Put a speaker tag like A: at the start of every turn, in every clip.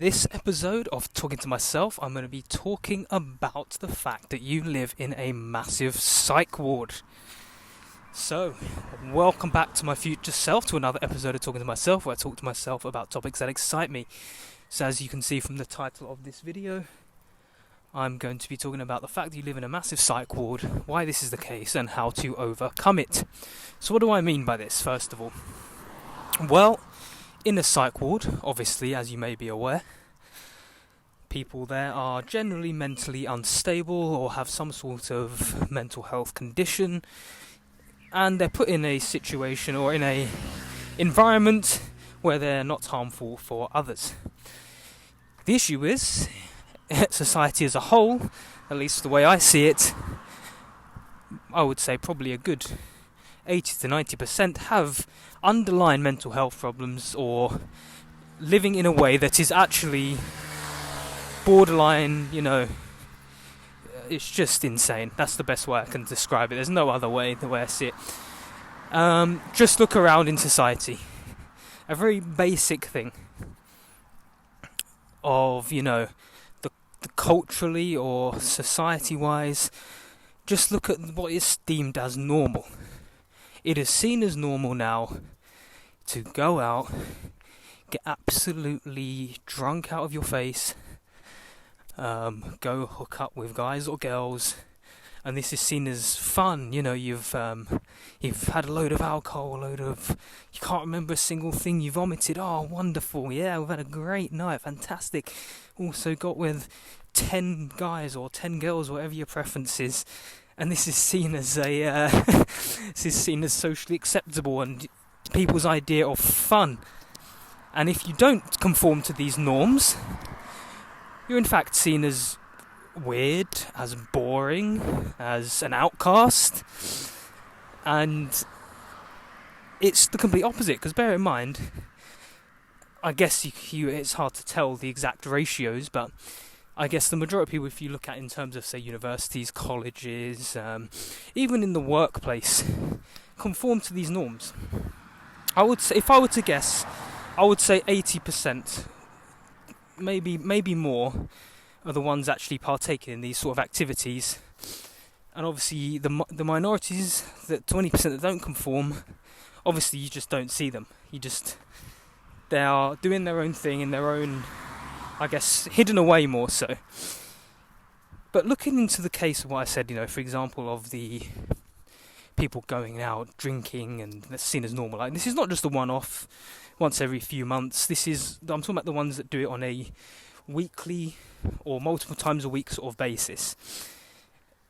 A: This episode of Talking to Myself, I'm going to be talking about the fact that you live in a massive psych ward. So, welcome back to my future self, to another episode of Talking to Myself, where I talk to myself about topics that excite me. So as you can see from the title of this video, I'm going to be talking about the fact that you live in a massive psych ward, why this is the case, and how to overcome it. So what do I mean by this, first of all? Well, in a psych ward, obviously, as you may be aware, people there are generally mentally unstable or have some sort of mental health condition, and they're put in a situation or in a environment where they're not harmful for others. The issue is, society as a whole, at least the way I see it, I would say probably a good 80 to 90% have underlying mental health problems or living in a way that is actually borderline, it's just insane. That's the best way I can describe it. There's no other way, the way I see it. Just look around in society. A very basic thing of, the culturally or society-wise, just look at what is deemed as normal. It is seen as normal now to go out, get absolutely drunk out of your face, go hook up with guys or girls, and this is seen as fun. You've had a load of alcohol, you can't remember a single thing you vomited. Oh, wonderful! Yeah, we've had a great night, fantastic. Also got with 10 guys or 10 girls, whatever your preference is. And this is seen as socially acceptable and people's idea of fun. And if you don't conform to these norms, you're in fact seen as weird, as boring, as an outcast. And it's the complete opposite, because bear in mind, I guess it's hard to tell the exact ratios, but I guess the majority of people, if you look at in terms of, say, universities, colleges, even in the workplace, conform to these norms. I would say, if I were to guess, I would say 80%, maybe more, are the ones actually partaking in these sort of activities. And obviously, the minorities, that 20% that don't conform, obviously you just don't see them. They are doing their own thing in their own, I guess, hidden away more so. But looking into the case of what I said, for example, of the people going out, drinking, and that's seen as normal. Like, this is not just a one-off, once every few months. I'm talking about the ones that do it on a weekly or multiple times a week sort of basis.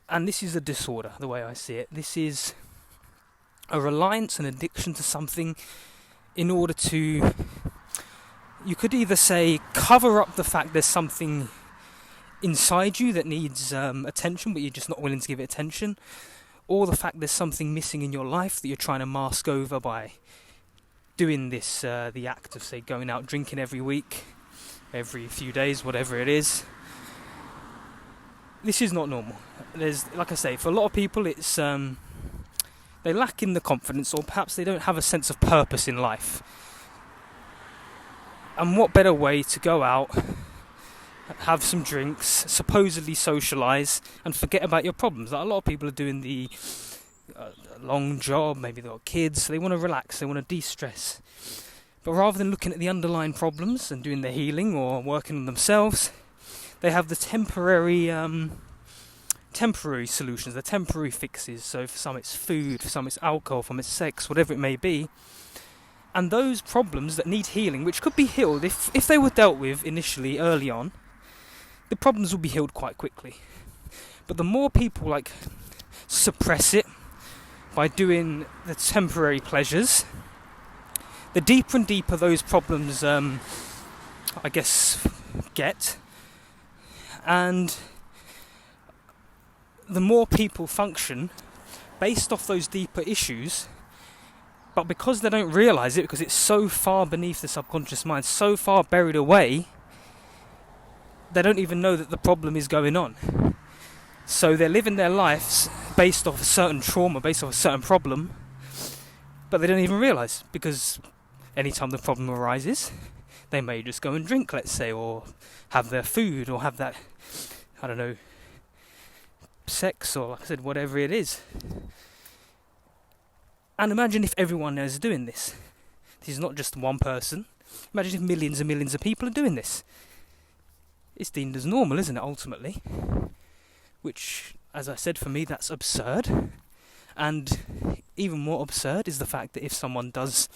A: And this is a disorder, the way I see it. This is a reliance and addiction to something in order to, you could either say, cover up the fact there's something inside you that needs attention, but you're just not willing to give it attention, or the fact there's something missing in your life that you're trying to mask over by doing this, the act of, say, going out drinking every week, every few days, whatever it is. This is not normal. Like I say, for a lot of people, it's they lack in the confidence, or perhaps they don't have a sense of purpose in life. And what better way to go out, have some drinks, supposedly socialise, and forget about your problems? Like, a lot of people are doing the long job, maybe they've got kids, so they want to relax, they want to de-stress. But rather than looking at the underlying problems and doing their healing or working on themselves, they have the temporary solutions, the temporary fixes. So for some it's food, for some it's alcohol, for some it's sex, whatever it may be. And those problems that need healing, which could be healed if they were dealt with initially, early on, the problems will be healed quite quickly. But the more people suppress it by doing the temporary pleasures, the deeper and deeper those problems, get. And the more people function based off those deeper issues, but because they don't realise it, because it's so far beneath the subconscious mind, so far buried away, they don't even know that the problem is going on. So they're living their lives based off a certain trauma, based off a certain problem, but they don't even realise, because anytime the problem arises, They may just go and drink, let's say, or have their food, or have that, I don't know, sex, or like I said, whatever it is. And imagine if everyone is doing this. This is not just one person. Imagine if millions and millions of people are doing this. It's deemed as normal, isn't it, ultimately? Which, as I said, for me, that's absurd. And even more absurd is the fact that if someone does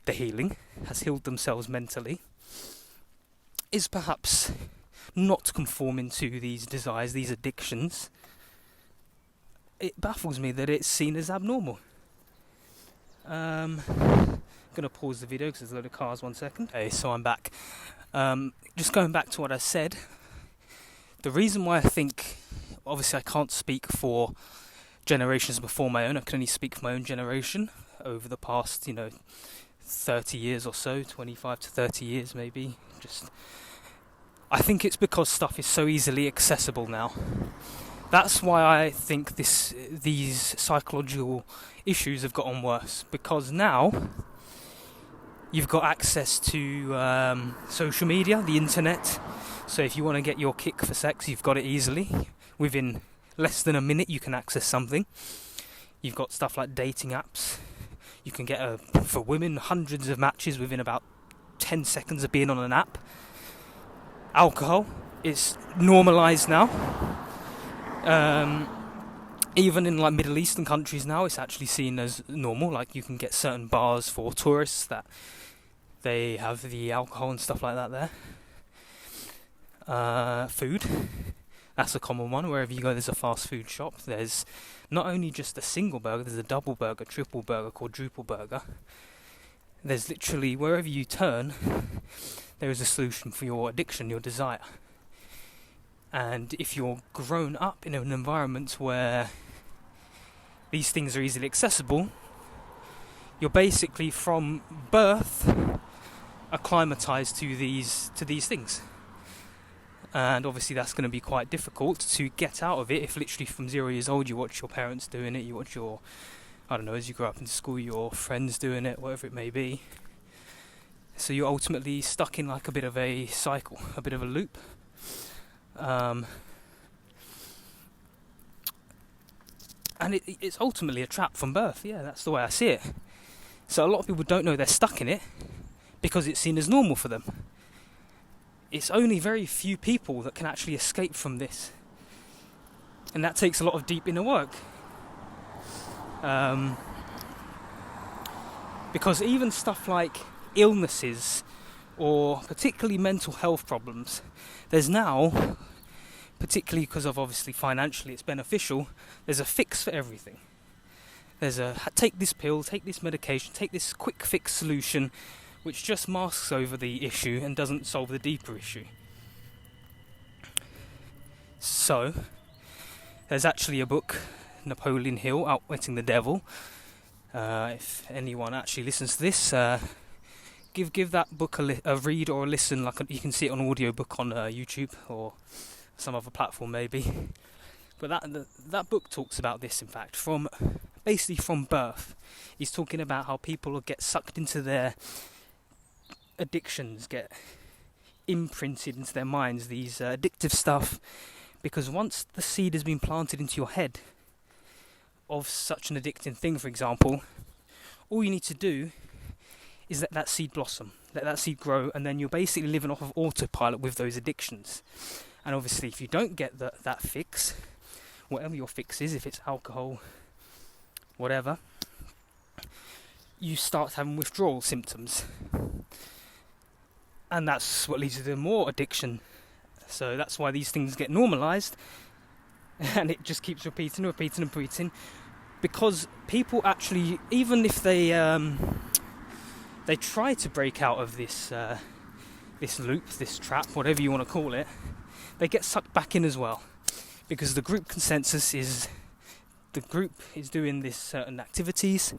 A: the healing, has healed themselves mentally, is perhaps not conforming to these desires, these addictions, it baffles me that it's seen as abnormal. I'm going to pause the video because there's a load of cars, 1 second. Okay, so I'm back. Just going back to what I said, the reason why I think, obviously I can't speak for generations before my own, I can only speak for my own generation over the past, 30 years or so, 25 to 30 years maybe. I think it's because stuff is so easily accessible now. That's why I think these psychological issues have gotten worse, because now you've got access to social media, the internet. So if you want to get your kick for sex, you've got it easily. Within less than a minute you can access something. You've got stuff like dating apps. You can get, for women, hundreds of matches within about 10 seconds of being on an app. Alcohol is normalised now. Even in like Middle Eastern countries now, it's actually seen as normal. Like you can get certain bars for tourists that they have the alcohol and stuff like that there. Food, that's a common one. Wherever you go, there's a fast food shop. There's not only just a single burger, there's a double burger, triple burger, quadruple burger. There's literally, wherever you turn, there is a solution for your addiction, your desire. And if you're grown up in an environment where these things are easily accessible, you're basically from birth acclimatized to these things. And obviously that's going to be quite difficult to get out of it if literally from 0 years old you watch your parents doing it, you watch your, as you grow up in school, your friends doing it, whatever it may be. So you're ultimately stuck in like a bit of a cycle, a bit of a loop. And it's ultimately a trap from birth. Yeah, that's the way I see it. So a lot of people don't know they're stuck in it because it's seen as normal for them. It's only very few people that can actually escape from this, and that takes a lot of deep inner work. Because even stuff like illnesses or particularly mental health problems, there's now, particularly because of obviously financially it's beneficial, there's a fix for everything. There's a take this pill, take this medication, take this quick fix solution, which just masks over the issue and doesn't solve the deeper issue. So, there's actually a book, Napoleon Hill, Outwitting the Devil. If anyone actually listens to this, give that book a read or a listen. You can see it on audiobook on YouTube or some other platform maybe. But that book talks about this, in fact, basically from birth. He's talking about how people get sucked into their addictions, get imprinted into their minds, these addictive stuff, because once the seed has been planted into your head of such an addicting thing, for example, all you need to do is let that seed blossom, let that seed grow, and then you're basically living off of autopilot with those addictions. And obviously if you don't get that fix, whatever your fix is, if it's alcohol, whatever, you start having withdrawal symptoms. And that's what leads to more addiction. So that's why these things get normalised, and it just keeps repeating, because people actually, even if they try to break out of this loop, this trap, whatever you want to call it, they get sucked back in as well, because the group consensus is the group is doing this certain activities,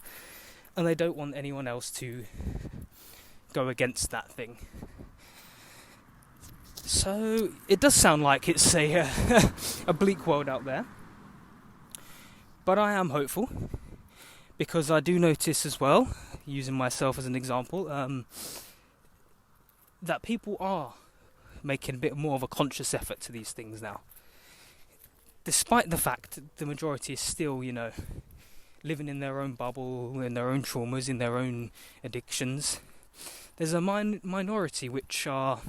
A: and they don't want anyone else to go against that thing. So it does sound like it's a bleak world out there, but I am hopeful, because I do notice as well, using myself as an example, that people are making a bit more of a conscious effort to these things now. Despite the fact that the majority is still, living in their own bubble, in their own traumas, in their own addictions, there's a minority which are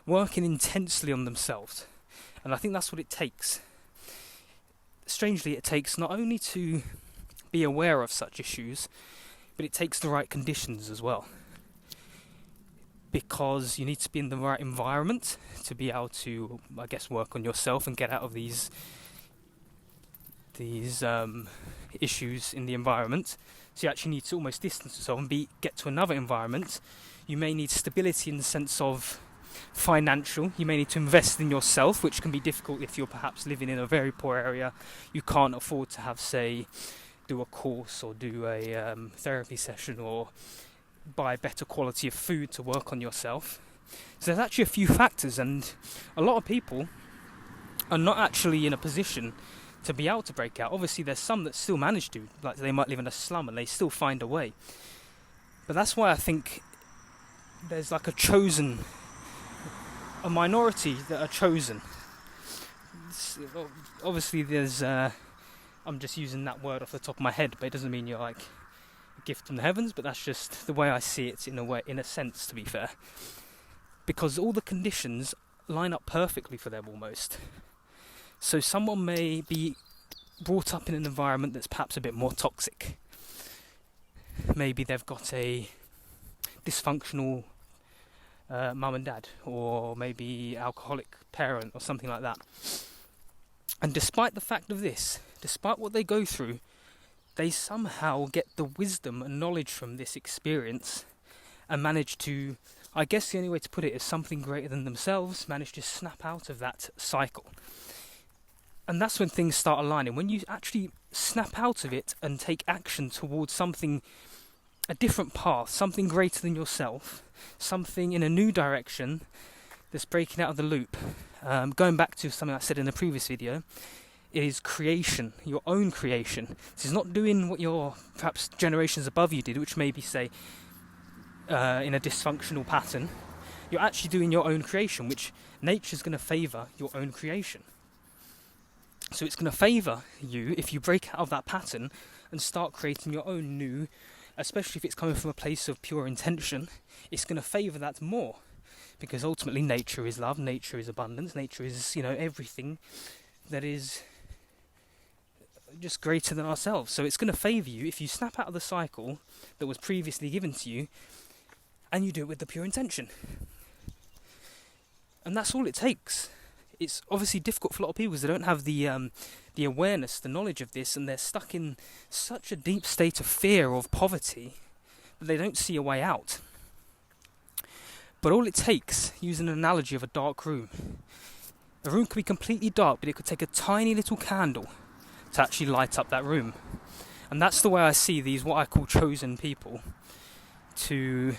A: working intensely on themselves. And I think that's what it takes. Strangely, it takes not only to be aware of such issues, but it takes the right conditions as well. Because you need to be in the right environment to be able to, I guess, work on yourself and get out of these issues in the environment. So you actually need to almost distance yourself and get to another environment. You may need stability in the sense of financial. You may need to invest in yourself, which can be difficult if you're perhaps living in a very poor area. You can't afford to have, say, do a course or do a therapy session or buy better quality of food to work on yourself. So there's actually a few factors, and a lot of people are not actually in a position to be able to break out. Obviously there's some that still manage to, like they might live in a slum and they still find a way. But that's why I think there's like a minority that are chosen. Obviously there's I'm just using that word off the top of my head, but it doesn't mean you're like a gift from the heavens, but that's just the way I see it in a sense, to be fair. Because all the conditions line up perfectly for them almost. So someone may be brought up in an environment that's perhaps a bit more toxic. Maybe they've got a dysfunctional mum and dad, or maybe alcoholic parent or something like that. And despite the fact of this, despite what they go through, they somehow get the wisdom and knowledge from this experience and manage to, I guess the only way to put it is something greater than themselves, manage to snap out of that cycle. And that's when things start aligning. When you actually snap out of it and take action towards something, a different path, something greater than yourself, something in a new direction that's breaking out of the loop. Going back to something I said in the previous video, it is creation, your own creation. This is not doing what your perhaps generations above you did, which maybe say in a dysfunctional pattern. You're actually doing your own creation, which nature's going to favour your own creation. So it's going to favour you if you break out of that pattern and start creating your own new, especially if it's coming from a place of pure intention, it's going to favour that more. Because ultimately nature is love, nature is abundance, nature is, everything that is just greater than ourselves. So it's going to favour you if you snap out of the cycle that was previously given to you and you do it with the pure intention. And that's all it takes. It's obviously difficult for a lot of people because they don't have the awareness, the knowledge of this, and they're stuck in such a deep state of fear of poverty that they don't see a way out. But all it takes, using an analogy of a dark room, a room could be completely dark, but it could take a tiny little candle to actually light up that room. And that's the way I see these, what I call chosen people, to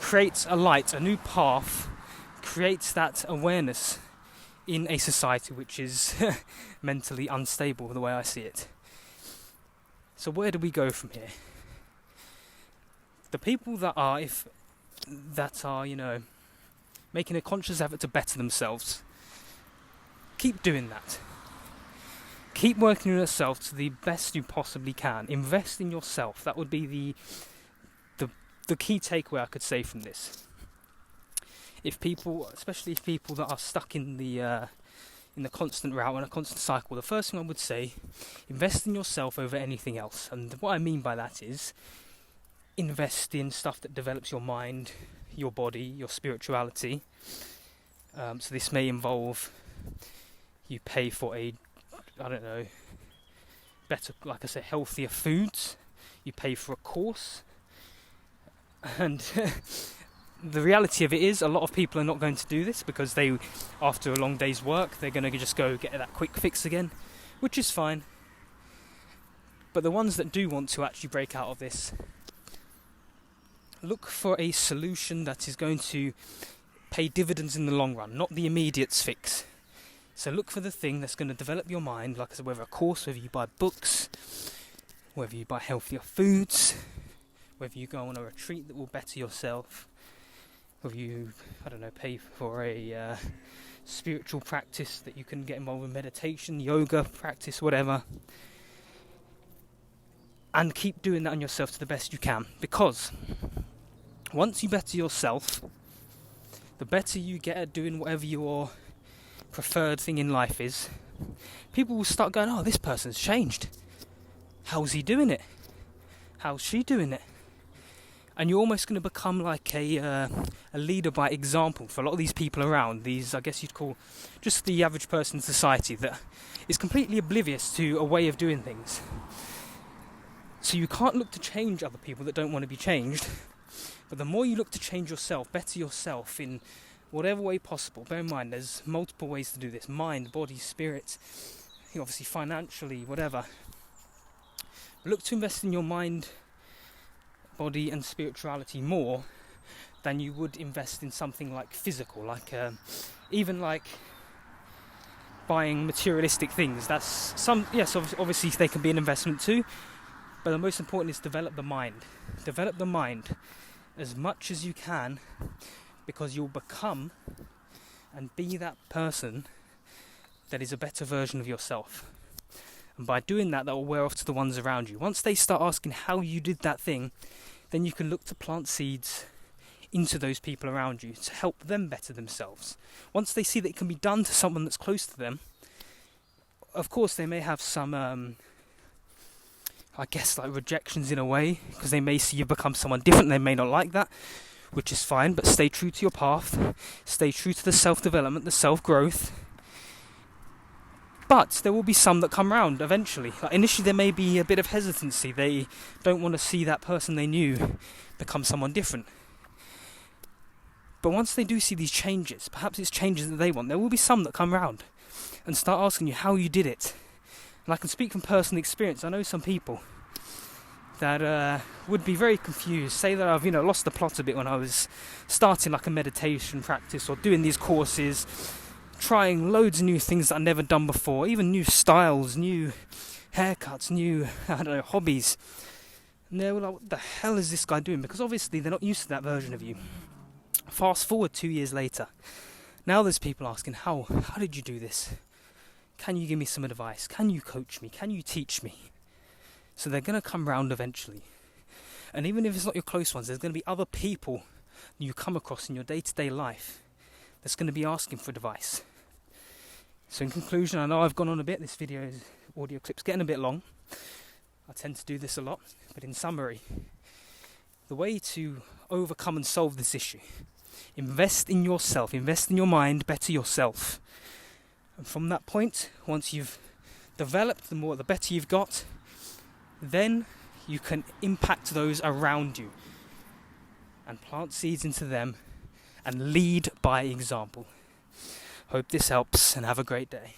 A: create a light, a new path, create that awareness in a society which is mentally unstable, the way I see it. So where do we go from here? The people that are, making a conscious effort to better themselves, keep doing that. Keep working on yourself to the best you possibly can. Invest in yourself. That would be the key takeaway I could say from this. Especially if people that are stuck in the constant route and a constant cycle, the first thing I would say, invest in yourself over anything else. And what I mean by that is, invest in stuff that develops your mind, your body, your spirituality. So this may involve you pay for better, like I said, healthier foods. You pay for a course. And the reality of it is, a lot of people are not going to do this because after a long day's work, they're going to just go get that quick fix again, which is fine. But the ones that do want to actually break out of this, look for a solution that is going to pay dividends in the long run, not the immediate fix. So look for the thing that's going to develop your mind, like I said, whether a course, whether you buy books, whether you buy healthier foods, whether you go on a retreat that will better yourself. Whether you, I don't know, pay for a spiritual practice that you can get involved with, meditation, yoga practice, whatever. And keep doing that on yourself to the best you can. Because once you better yourself, the better you get at doing whatever your preferred thing in life is, people will start going, oh, this person's changed. How's he doing it? How's she doing it? And you're almost going to become like a leader by example for a lot of these people around. These, I guess you'd call just the average person in society that is completely oblivious to a way of doing things. So you can't look to change other people that don't want to be changed. But the more you look to change yourself, better yourself in whatever way possible. Bear in mind, there's multiple ways to do this. Mind, body, spirit, obviously financially, whatever. Look to invest in your mind, body and spirituality more than you would invest in something like physical, like even like buying materialistic things. That's some, yes, obviously they can be an investment too, but the most important is develop the mind as much as you can, because you'll become and be that person that is a better version of yourself. And by doing that, that will wear off to the ones around you. Once they start asking how you did that thing, then you can look to plant seeds into those people around you to help them better themselves. Once they see that it can be done to someone that's close to them, of course they may have some, I guess, like rejections in a way, because they may see you become someone different. They may not like that, which is fine, but stay true to your path, stay true to the self-development, the self-growth. But there will be some that come round eventually. Like initially there may be a bit of hesitancy. They don't want to see that person they knew become someone different. But once they do see these changes, perhaps it's changes that they want, there will be some that come round and start asking you how you did it. And I can speak from personal experience. I know some people that would be very confused, say that I've lost the plot a bit when I was starting like a meditation practice or doing these courses, trying loads of new things that I've never done before, even new styles, new haircuts, new, hobbies. And they were like, what the hell is this guy doing? Because obviously they're not used to that version of you. Fast forward 2 years later. Now there's people asking, how did you do this? Can you give me some advice? Can you coach me? Can you teach me? So they're going to come round eventually. And even if it's not your close ones, there's going to be other people you come across in your day-to-day life that's going to be asking for advice. So in conclusion, I know I've gone on a bit. This audio clip's getting a bit long. I tend to do this a lot. But in summary, the way to overcome and solve this issue: invest in yourself, invest in your mind, better yourself. And from that point, once you've developed, the better you've got, then you can impact those around you and plant seeds into them and lead by example. Hope this helps, and have a great day.